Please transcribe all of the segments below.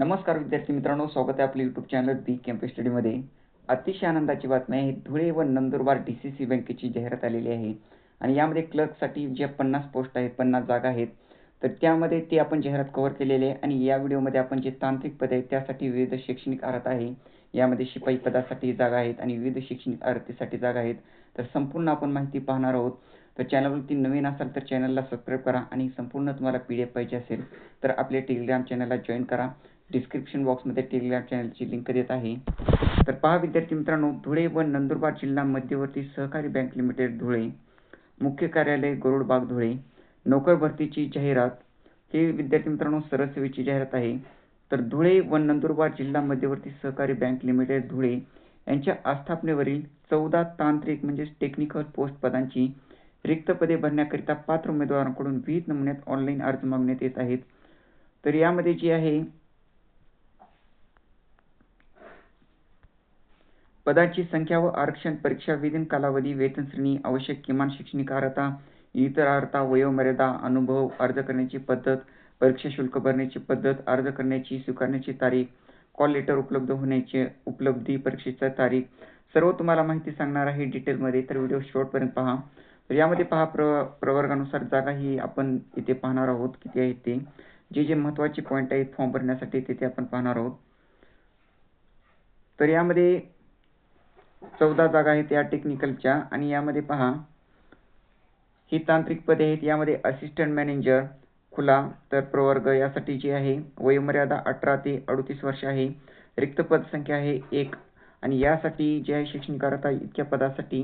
नमस्कार विद्यार्थी मित्रांनो, स्वागत आहे आपल्या यूट्यूब चॅनल दी कॅम्पस स्टडीमध्ये. अतिशय आनंदाची बातमी आहे. धुळे व नंदुरबार DCC बँकेची जाहिरात आलेली आहे आणि यामध्ये क्लर्कसाठी ज्या 50 पोस्ट आहेत, 50 जागा आहेत, तर त्यामध्ये ते आपण जाहिरात कव्हर केलेली आहे. आणि या व्हिडिओमध्ये आपण जे तांत्रिक पद आहेत त्यासाठी विविध शैक्षणिक अर्हता आहे, यामध्ये शिपाई पदासाठी जागा आहेत आणि विविध शैक्षणिक अर्हतेसाठी जागा आहेत. तर संपूर्ण आपण माहिती पाहणार आहोत. तर चॅनलवरती नवीन असाल तर चॅनलला सबस्क्राईब करा आणि संपूर्ण तुम्हाला PDF पाहिजे असेल तर आपल्या टेलिग्राम चॅनलला जॉईन करा. डिस्क्रिप्शन बॉक्समध्ये टेलिग्राम चॅनलची लिंक देत आहे. तर पहा विद्यार्थी मित्रांनो, धुळे व नंदुरबार जिल्हा मध्यवर्ती सहकारी बँक लिमिटेड धुळे, मुख्य कार्यालय गरुडबाग धुळे, नोकर भरतीची जाहिरात. हे विद्यार्थी मित्रांनो सरळ सेवेची जाहिरात आहे. तर धुळे व नंदुरबार जिल्हा मध्यवर्ती सहकारी बँक लिमिटेड धुळे यांच्या आस्थापनेवरील 14 तांत्रिक म्हणजेच टेक्निकल पोस्ट पदांची रिक्त पदे भरण्याकरिता पात्र उमेदवारांकडून विविध नमुन्यात ऑनलाईन अर्ज मागण्यात येत आहेत. तर यामध्ये जी आहे पदाची संख्या व आरक्षण, परीक्षा, विधीन कालावधी, वेतन श्रेणी, आवश्यक किमान शैक्षणिक अर्हता, इतर अर्हता, वयोमर्यादा, अनुभव, अर्ज करण्याची पद्धत, परीक्षा शुल्क भरण्याची पद्धत, अर्ज करण्याची स्वीकारण्याची तारीख, कॉल लेटर उपलब्ध होण्याची उपलब्धी, परीक्षेची तारीख, सर्व तुम्हाला माहिती सांगणार आहे डिटेलमध्ये. तर व्हिडिओ शेवटपर्यंत पहा. तर यामध्ये पहा प्रवर्गानुसार जागा ही आपण इथे पाहणार आहोत किती आहेत ते. जे महत्त्वाचे पॉईंट आहेत फॉर्म भरण्यासाठी ते आपण पाहणार आहोत. तर यामध्ये 14 जागा आहेत या टेक्निकलच्या आणि यामध्ये पहा ही तांत्रिक पदे आहेत. यामध्ये असिस्टंट मॅनेजर खुला तर प्रवर्ग यासाठी जी आहे वयोमर्यादा 18 ते 38 वर्ष आहे. रिक्त पद संख्या आहे 1 आणि यासाठी जे आहे शैक्षणिक अर्हता इतक्या पदासाठी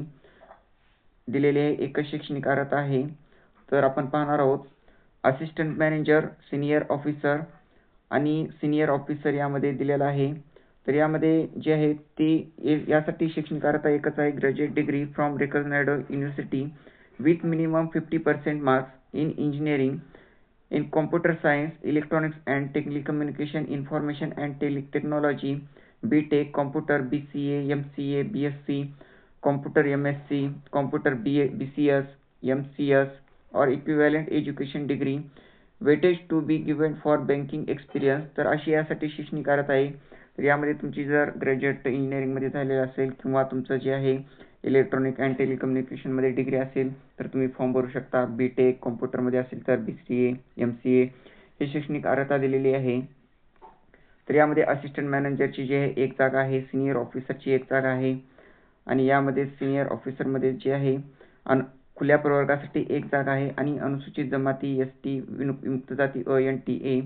दिलेले आहे. एकच शैक्षणिक अर्हता आहे. तर आपण पाहणार आहोत असिस्टंट मॅनेजर, सिनियर ऑफिसर आणि सिनियर ऑफिसर यामध्ये दिलेला आहे. तर यामध्ये जे आहे ते यासाठी शैक्षणिक अर्हता एकच आहे, graduate degree from recognised university with minimum 50% marks in engineering, in computer science, electronics and telecommunication, information and technology, BTech, computer, BCA, MCA, BSc, computer MSc, computer BCS, MCS or equivalent education degree, weightage to be given for banking experience. तर अशी यासाठी शैक्षणिक अर्हता आहे. तर यामध्ये तुमची जर ग्रॅज्युएट इंजिनिअरिंगमध्ये झालेलं असेल किंवा तुमचं जे आहे इलेक्ट्रॉनिक अँड टेलिकम्युनिकेशनमध्ये डिग्री असेल तर तुम्ही फॉर्म भरू शकता. BTech कॉम्प्युटरमध्ये असेल तर BCA, MCA हे शैक्षणिक अर्हता दिलेली आहे. तर यामध्ये असिस्टंट मॅनेजरची जी आहे एक जागा आहे, सिनियर ऑफिसरची एक जागा आहे आणि यामध्ये सिनियर ऑफिसरमध्ये जे आहे खुल्या प्रवर्गासाठी एक जागा आहे आणि अनुसूचित जमाती ST, विमुक्त जाती NTA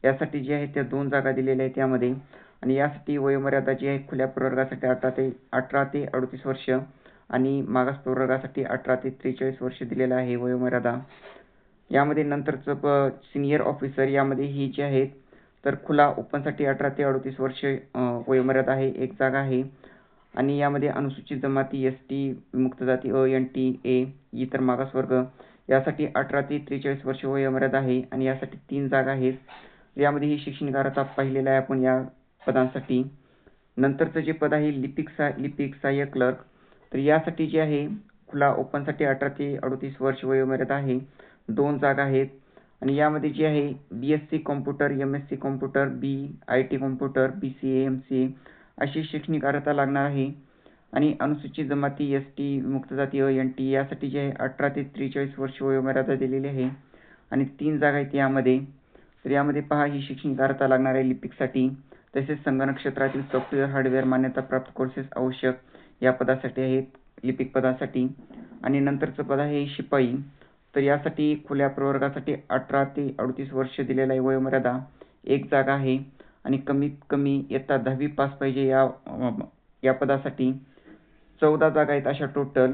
यासाठी जे आहे त्या 2 जागा दिलेल्या आहेत यामध्ये. आणि यासाठी वयोमर्यादा जी आहे खुल्या प्रवर्गासाठी 18 ते 38 वर्ष आणि मागास प्रवर्गासाठी 18 ते 43 वर्ष दिलेलं आहे वयोमर्यादा. यामध्ये नंतरचं सिनियर ऑफिसर यामध्ये ही जी आहेत तर खुला ओपनसाठी 18 ते 38 वर्ष वयोमर्यादा आहे, एक जागा आहे. आणि यामध्ये अनुसूचित जमाती ST, विमुक्त जाती NTA, इतर मागासवर्ग यासाठी 18 ते 43 वर्ष वयोमर्यादा आहे आणि यासाठी 3 जागा आहेत. यामध्ये ही शैक्षणिक अर्हता पाहिलेला आहे आपण या पदांसाठी. नंतरचं जे पद आहे लिपिक सहाय्यक क्लर्क, तर यासाठी जे आहे खुला ओपनसाठी 18 ते 38 वर्ष वयोमर्यादा आहे, 2 जागा आहेत. आणि यामध्ये जे आहे BSc computer, MSc computer, IT computer, BCA, MCA अशी शैक्षणिक अर्हता लागणार आहे. आणि अनुसूचित जमाती ST, विमुक्त जाती NT यासाठी जे आहे 18 ते 43 वर्ष वयोमर्यादा दिलेली आहे आणि 3 जागा आहेत यामध्ये. तर यामध्ये पहा ही शैक्षणिक अर्हता लागणार आहे लिपिकसाठी. तसेच संगणक क्षेत्रातील सॉफ्टवेअर हार्डवेअर मान्यता प्राप्त कोर्सेस आवश्यक या पदासाठी आहेत लिपिक पदासाठी. आणि नंतरचं पद आहे शिपाई. तर यासाठी खुल्या प्रवर्गासाठी 18 ते 38 वर्ष दिलेला आहे वयोमर्यादा, एक जागा आहे आणि कमीत कमी इयत्ता 10वी पास पाहिजे या पदासाठी. 14 जागा आहेत अशा टोटल.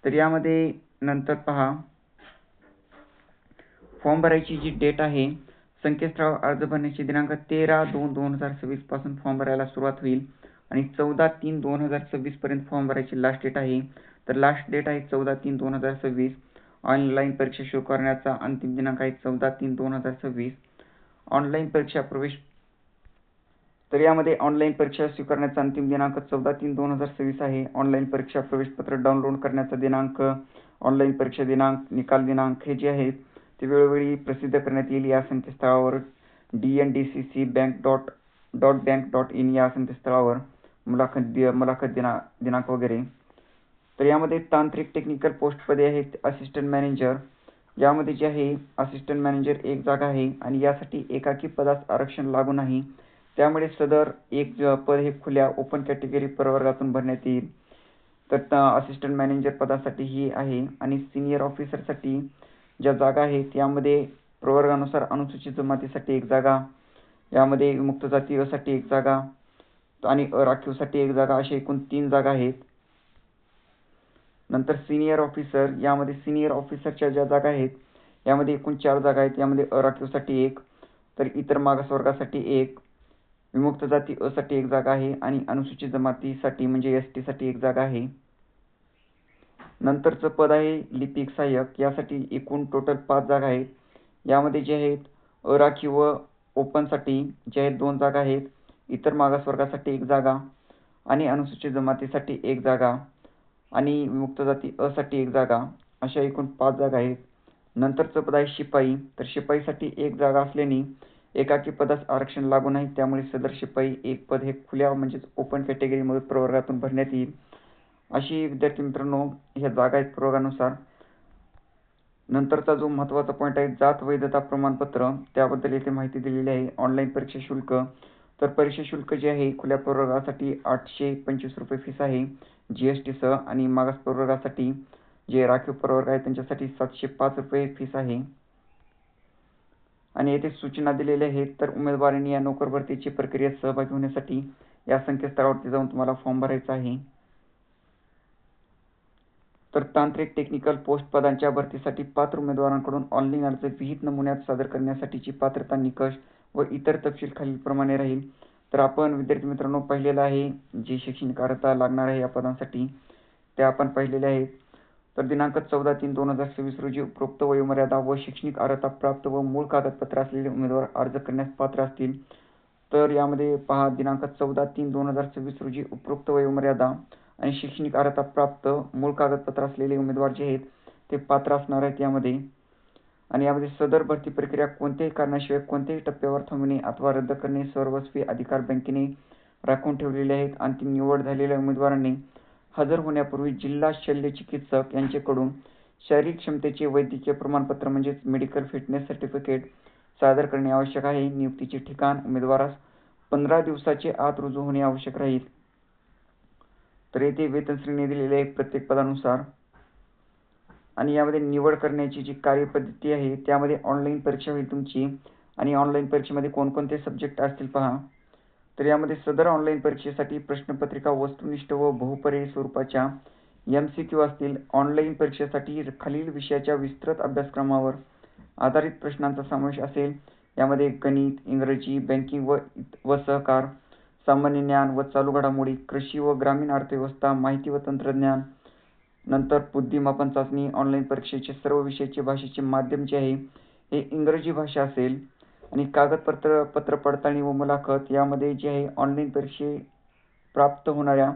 तर यामध्ये नंतर पहा फॉर्म भरायची जी डेट आहे, संकेतस्थळावर अर्ज भरण्याची दिनांक 13/2/2026 पासून फॉर्म भरायला सुरुवात होईल आणि 14/3/2026 पर्यंत फॉर्म भरायची लास्ट डेट आहे. तर लास्ट डेट आहे 14/3/2026. ऑनलाईन परीक्षा सुरू करण्याचा अंतिम दिनांक आहे 14/3/2026. ऑनलाईन परीक्षा प्रवेश, तर यामध्ये ऑनलाईन परीक्षा स्वीकारण्याचा अंतिम दिनांक 14/3/2026 आहे. ऑनलाईन परीक्षा प्रवेशपत्र डाउनलोड करण्याचा दिनांक, ऑनलाईन परीक्षा दिनांक, निकाल दिनांक हे जे आहेत ते वेळोवेळी प्रसिद्ध करण्यात येईल या संकेतस्थळावर dndccbank.in .bank.in या संकेतस्थळावर मुलाखत दिनांक वगैरे. तर यामध्ये तांत्रिक टेक्निकल पोस्ट पदे आहेत असिस्टंट मॅनेजर. यामध्ये जे आहे असिस्टंट मॅनेजर एक जागा आहे आणि यासाठी एकाकी पदास आरक्षण लागू नाही, त्यामुळे सदर एक पद हे खुल्या ओपन कॅटेगरी प्रवर्गातून भरण्यात येईल. तर असिस्टंट मॅनेजर पदासाठी ही आहे. आणि सिनियर ऑफिसरसाठी ज्या जागा आहेत यामध्ये प्रवर्गानुसार अनुसूचित जमातीसाठी एक जागा, यामध्ये विमुक्त जातीसाठी एक जागा आणि अराखीवसाठी एक जागा, अशा एकूण 3 जागा आहेत. नंतर सिनियर ऑफिसर, यामध्ये सिनियर ऑफिसरच्या ज्या जागा आहेत यामध्ये एकूण 4 जागा आहेत. यामध्ये अराखीवसाठी एक, तर इतर मागासवर्गासाठी एक, विमुक्त जाती साठी एक जागा आहे आणि अनुसूचित जमातीसाठी म्हणजे ST साठी एक जागा आहे. नंतरचं पद आहे लिपिक सहाय्यक, यासाठी एकूण टोटल 5 जागा आहेत. यामध्ये जे आहेत अराखीव व ओपनसाठी जे आहेत 2 जागा आहेत, इतर मागासवर्गासाठी एक जागा आणि अनुसूचित जमातीसाठी एक जागा आणि विमुक्त जाती साठी एक जागा, अशा एकूण 5 जागा आहेत. नंतरचं पद आहे शिपाई. तर शिपाईसाठी एक जागा असल्याने एकाकी पदास आरक्षण लागू नाही, त्यामुळे सदर शिपाई एक पद हे खुल्या म्हणजेच ओपन कॅटेगरीमध्ये प्रवर्गातून भरण्यात येईल. अशी विद्यार्थी मित्रांनो ह्या जागा आहेत प्रवर्गानुसार. नंतरचा जो महत्त्वाचा पॉईंट आहे जात वैधता प्रमाणपत्र, त्याबद्दल येथे माहिती दिलेली आहे. ऑनलाईन परीक्षा शुल्क, तर परीक्षा शुल्क जे आहे खुल्या प्रवर्गासाठी 825 रुपये फीस आहे GST सह आणि मागास प्रवर्गासाठी जे राखीव प्रवर्ग आहे त्यांच्यासाठी 705 रुपये फीस आहे. आणि येथे सूचना दिलेल्या आहेत. तर उमेदवारांनी या नोकर भरतीची प्रक्रियेत सहभागी होण्यासाठी या संकेतस्थळावरती जाऊन तुम्हाला फॉर्म भरायचा आहे. तर तांत्रिक टेक्निकल पोस्ट पदांच्या भरतीसाठी पात्र उमेदवारांकडून ऑनलाईन अर्ज विहित नमुन्यात सादर करण्यासाठीची पात्रता निकष व इतर तपशील खालीलप्रमाणे राहील. तर आपण विद्यार्थी मित्रांनो पाहिलेलं आहे जी शैक्षणिक अर्हता लागणार आहे या पदांसाठी त्या आपण पाहिलेल्या आहेत. तर दिनांक 14/3/2026 रोजी उपरोक्त वयोमर्यादा व शैक्षणिक अर्हता प्राप्त व मूळ कागदपत्र असलेले उमेदवार अर्ज करण्यास पात्र असतील. तर यामध्ये पहा दिनांक 14/3/2026 रोजी उपरोक्त वयोमर्यादा आणि शैक्षणिक अर्हता प्राप्त मूळ कागदपत्र असलेले उमेदवार जे आहेत ते पात्र असणार आहेत यामध्ये. आणि यामध्ये सदर भरती प्रक्रिया कोणत्याही कारणाशिवाय कोणत्याही टप्प्यावर थांबविणे अथवा रद्द करणे सर्वस्वी अधिकार बँकेने राखून ठेवलेले आहेत. अंतिम निवड झालेल्या उमेदवारांनी हजर होण्यापूर्वी जिल्हा शल्य चिकित्सक यांच्याकडून शारीरिक क्षमतेचे वैद्यकीय प्रमाणपत्र म्हणजेच मेडिकल फिटनेस सर्टिफिकेट सादर करणे आवश्यक आहे. नियुक्तीचे ठिकाण उमेदवारास 15 दिवसाचे आत रुजू होणे आवश्यक राहील. तर येथे वेतन श्रेणी दिलेली आहे प्रत्येक पदानुसार. आणि यामध्ये निवड करण्याची जी कार्यपद्धती आहे त्यामध्ये ऑनलाईन परीक्षा होईल तुमची. आणि ऑनलाईन परीक्षेमध्ये कोणकोणते सब्जेक्ट असतील पहा. तर यामध्ये सदर ऑनलाईन परीक्षेसाठी प्रश्नपत्रिका वस्तुनिष्ठ व बहुपर्यायी स्वरूपाच्या MCQ असतील. ऑनलाईन परीक्षेसाठी खालील विषयाच्या विस्तृत अभ्यासक्रमावर आधारित प्रश्नांचा समावेश असेल. यामध्ये गणित, इंग्रजी, बँकिंग व सहकार, सामान्य ज्ञान व चालू घडामोडी, कृषी व ग्रामीण अर्थव्यवस्था, माहिती व तंत्रज्ञान. नंतर बुद्धिमापन चाचणी. ऑनलाईन परीक्षेचे सर्व विषयाचे भाषेचे माध्यम जे आहे हे इंग्रजी भाषा असेल. आणि कागदपत्र पडताळणी व मुलाखत, यामध्ये जे आहे ऑनलाईन परीक्षे प्राप्त होणाऱ्या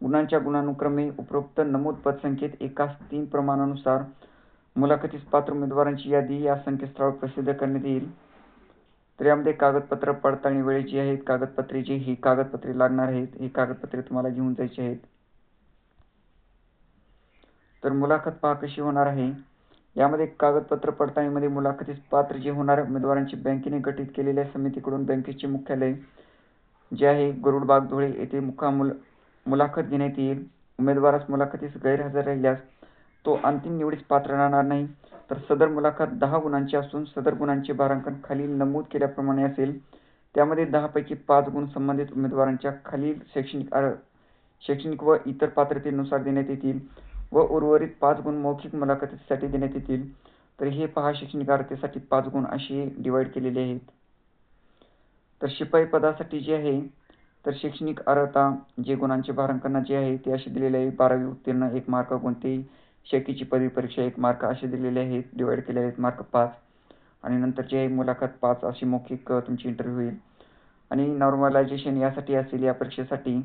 गुणांच्या गुणानुक्रमे उपरोक्त नमूद पदसंख्येत एकास 3 प्रमाणानुसार मुलाखतीस पात्र उमेदवारांची यादी या संकेतस्थळावर प्रसिद्ध करण्यात येईल. तर यामध्ये कागदपत्र पडताळणी वेळी जी आहेत कागदपत्रे जी ही कागदपत्रे लागणार आहेत, ही कागदपत्रे तुम्हाला घेऊन जायची आहेत. तर मुलाखत पहा कशी होणार आहे. यामध्ये कागदपत्र पडताळणीमध्ये मुलाखतीस पात्र जे होणाऱ्या उमेदवारांची बँकेने गठीत केलेल्या समितीकडून बँकेचे मुख्यालय जे आहे गरुडबाग धुळे येथे मुलाखत घेण्यात येईल. उमेदवारास मुलाखतीस गैरहजर राहिल्यास तो अंतिम निवडीस पात्र राहणार नाही. तर सदर मुलाखत 10 गुणांची असून सदर गुणांचे भारांकन खालील नमूद केल्याप्रमाणे असेल. त्यामध्ये 10 पैकी 5 गुण संबंधित उमेदवारांच्या खालील शैक्षणिक व इतर पात्रतेनुसार देण्यात येतील व उर्वरित 5 गुण मौखिक मुलाखतीसाठी देण्यात येतील. तर हे पहा शैक्षणिक अर्हतेसाठी 5 गुण असे डिवाइड केलेले आहेत. तर शिपाई पदासाठी जे आहे तर शैक्षणिक अर्हता जे गुणांचे भारांकन जे आहे ते असे दिलेले आहे. 12वी उत्तीर्ण 1 मार्क, कोणतेही शाखेची पदवी परीक्षा 1 मार्क असे दिलेले आहेत. डिवाइड केलेले आहेत मार्क 5. आणि नंतर जे आहे मुलाखत 5 अशी मौखिक तुमची इंटरव्ह्यू होईल. आणि नॉर्मलायझेशन यासाठी असेल या परीक्षेसाठी.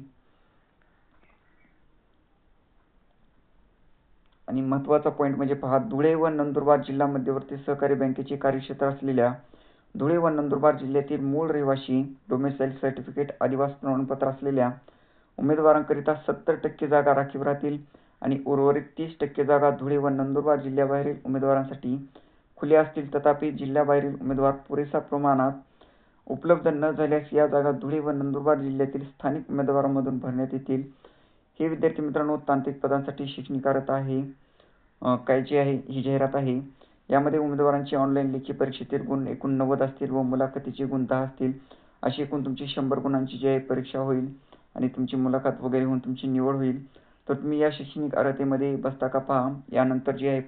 आणि महत्त्वाचा पॉईंट म्हणजे पहा धुळे व नंदुरबार जिल्हा मध्यवर्ती सहकारी बँकेचे कार्यक्षेत्र असलेल्या धुळे व नंदुरबार जिल्ह्यातील मूळ रहिवासी, डोमेसाईल सर्टिफिकेट, आदिवासी प्रमाणपत्र असलेल्या उमेदवारांकरिता 70% जागा राखीव राहतील आणि उर्वरित 30% जागा धुळे व नंदुरबार जिल्ह्याबाहेरील उमेदवारांसाठी खुल्या असतील. तथापि जिल्ह्याबाहेरील उमेदवार पुरेशा प्रमाणात उपलब्ध न झाल्यास या जागा धुळे व नंदुरबार जिल्ह्यातील स्थानिक उमेदवारांमधून भरण्यात येतील. हे विद्यार्थी मित्रांनो, तांत्रिक पदांसाठी शैक्षणिक अर्हता आहे काय जी आहे ही जाहिरात आहे. यामध्ये उमेदवारांची ऑनलाईन लेखी परीक्षेतील गुण एकूण 90 असतील व मुलाखतीचे गुण 10 असतील. अशी एकूण तुमची 100 गुणांची जी आहे परीक्षा होईल आणि तुमची मुलाखत वगैरे होऊन तुमची निवड होईल. तर तुम्ही या शैक्षणिक अर्हतेमध्ये बसता का पहा. यानंतर जी आहे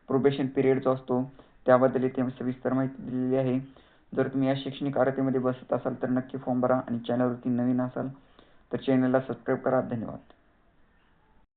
प्रोबेशन पिरियड जो असतो त्याबद्दल इथे सविस्तर माहिती दिलेली आहे. जर तुम्ही या शैक्षणिक अर्हतेमध्ये बसत असाल तर नक्की फॉर्म भरा आणि चॅनलवरती नवीन असाल तर चॅनलला सबस्क्राईब करा. धन्यवाद.